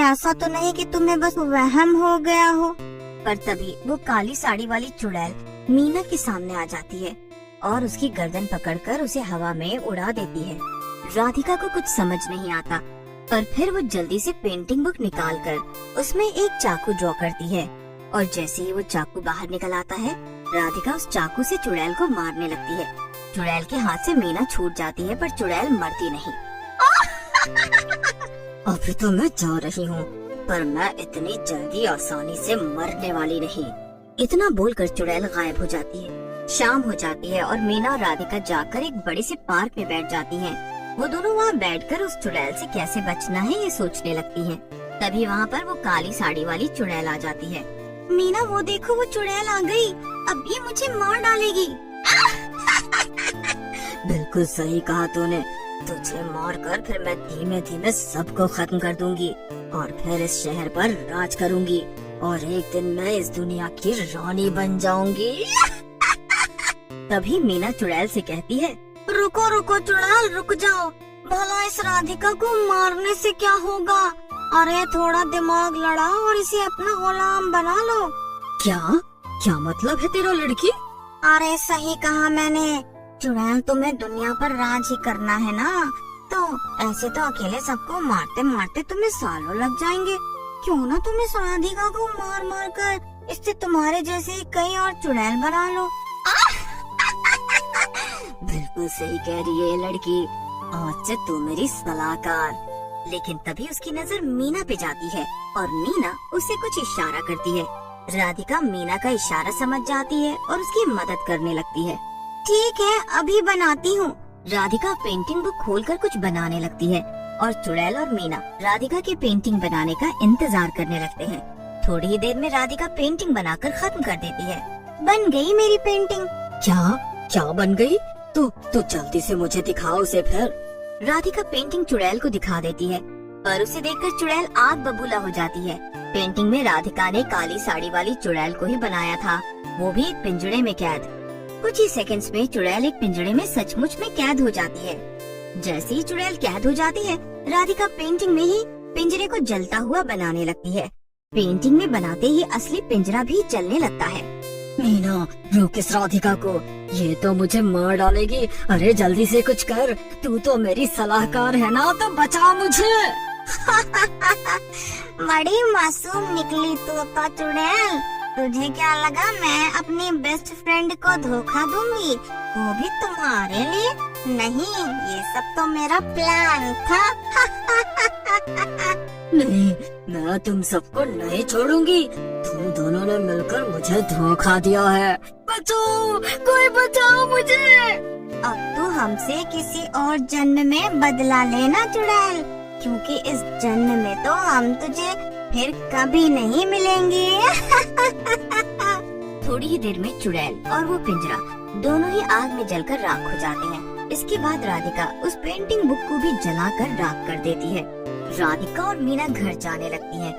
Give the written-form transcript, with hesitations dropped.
ऐसा तो नहीं कि तुम्हें बस वहम हो गया हो। पर तभी वो काली साड़ी वाली चुड़ैल मीना के सामने आ जाती है और उसकी गर्दन पकड़कर उसे हवा में उड़ा देती है। राधिका को कुछ समझ नहीं आता, पर फिर वो जल्दी से पेंटिंग बुक निकालकर उसमें एक चाकू ड्रॉ करती है और जैसे ही वो चाकू बाहर निकल आता है, राधिका उस चाकू से चुड़ैल को मारने लगती है। चुड़ैल के हाथ से मीना छूट जाती है, पर चुड़ैल मरती नहीं। अभी तो मैं जा रही हूँ, पर मैं इतनी जल्दी आसानी से मरने वाली नहीं। इतना बोलकर चुड़ैल गायब हो जाती है। शाम हो जाती है और मीना और राधिका जाकर एक बड़े से पार्क में बैठ जाती हैं। वो दोनों वहाँ बैठकर उस चुड़ैल से कैसे बचना है ये सोचने लगती हैं। तभी वहाँ पर वो काली साड़ी वाली चुड़ैल आ जाती है। मीना वो देखो, वो चुड़ैल आ गई, अब ये मुझे मार डालेगी। बिल्कुल सही कहा तूने, तुझे मारकर फिर मैं धीमे धीमे सबको खत्म कर दूंगी और फिर इस शहर पर राज करूंगी और एक दिन मैं इस दुनिया की रानी बन जाऊंगी। तभी मीना चुड़ैल से कहती है, रुको रुको चुड़ैल, रुक जाओ, भला इस राधिका को मारने से क्या होगा? अरे थोड़ा दिमाग लड़ा और इसे अपना गुलाम बना लो। क्या क्या मतलब है तेरा लड़की? अरे सही कहा मैंने, चुड़ैल तुम्हें दुनिया पर राज ही करना है ना, तो ऐसे तो अकेले सबको मारते मारते तुम्हें सालों लग जाएंगे। क्यों ना तुम इस राधिका को मार मार कर इससे तुम्हारे जैसे कई और चुड़ैल बना लो। बिल्कुल सही कह रही है लड़की, आज से तू मेरी सलाहकार। लेकिन तभी उसकी नजर मीना पे जाती है और मीना उसे कुछ इशारा करती है। राधिका मीना का इशारा समझ जाती है और उसकी मदद करने लगती है। ठीक है, अभी बनाती हूँ। राधिका पेंटिंग बुक खोलकर कुछ बनाने लगती है और चुड़ैल और मीना राधिका की पेंटिंग बनाने का इंतजार करने लगते हैं। थोड़ी ही देर में राधिका पेंटिंग बनाकर खत्म कर देती है। बन गई मेरी पेंटिंग। क्या क्या बन गई? तू जल्दी से मुझे दिखाओ उसे फिर। राधिका पेंटिंग चुड़ैल को दिखा देती है, पर उसे देखकर चुड़ैल आग बबूला हो जाती है। पेंटिंग में राधिका ने काली साड़ी वाली चुड़ैल को ही बनाया था, वो भी एक पिंजड़े में कैद। कुछ ही सेकंड्स में चुड़ैल एक पिंजड़े में सचमुच में कैद हो जाती है। जैसे ही चुड़ैल कैद हो जाती है, राधिका पेंटिंग में ही पिंजरे को जलता हुआ बनाने लगती है। पेंटिंग में बनाते ही असली पिंजरा भी जलने लगता है। मीना, रोक इस राधिका को, ये तो मुझे मार डालेगी। अरे जल्दी से कुछ कर, तू तो मेरी सलाहकार है ना, तो बचा मुझे। बड़ी मासूम निकली तोता चुड़ैल, तुझे क्या लगा मैं अपनी बेस्ट फ्रेंड को धोखा दूंगी, वो भी तुम्हारे लिए? नहीं, ये सब तो मेरा प्लान था। नहीं, मैं तुम सबको नहीं छोड़ूंगी, तुम दोनों ने मिलकर मुझे धोखा दिया है। बचाओ, कोई बचाओ मुझे। अब तू हमसे किसी और जन्म में बदला लेना चुड़ैल, क्योंकि इस जन्म में तो हम तुझे फिर कभी नहीं मिलेंगे। थोड़ी ही देर में चुड़ैल और वो पिंजरा दोनों ही आग में जलकर राख हो जाते हैं। इसके बाद राधिका उस पेंटिंग बुक को भी जलाकर राख कर देती है। राधिका और मीना घर जाने लगती हैं।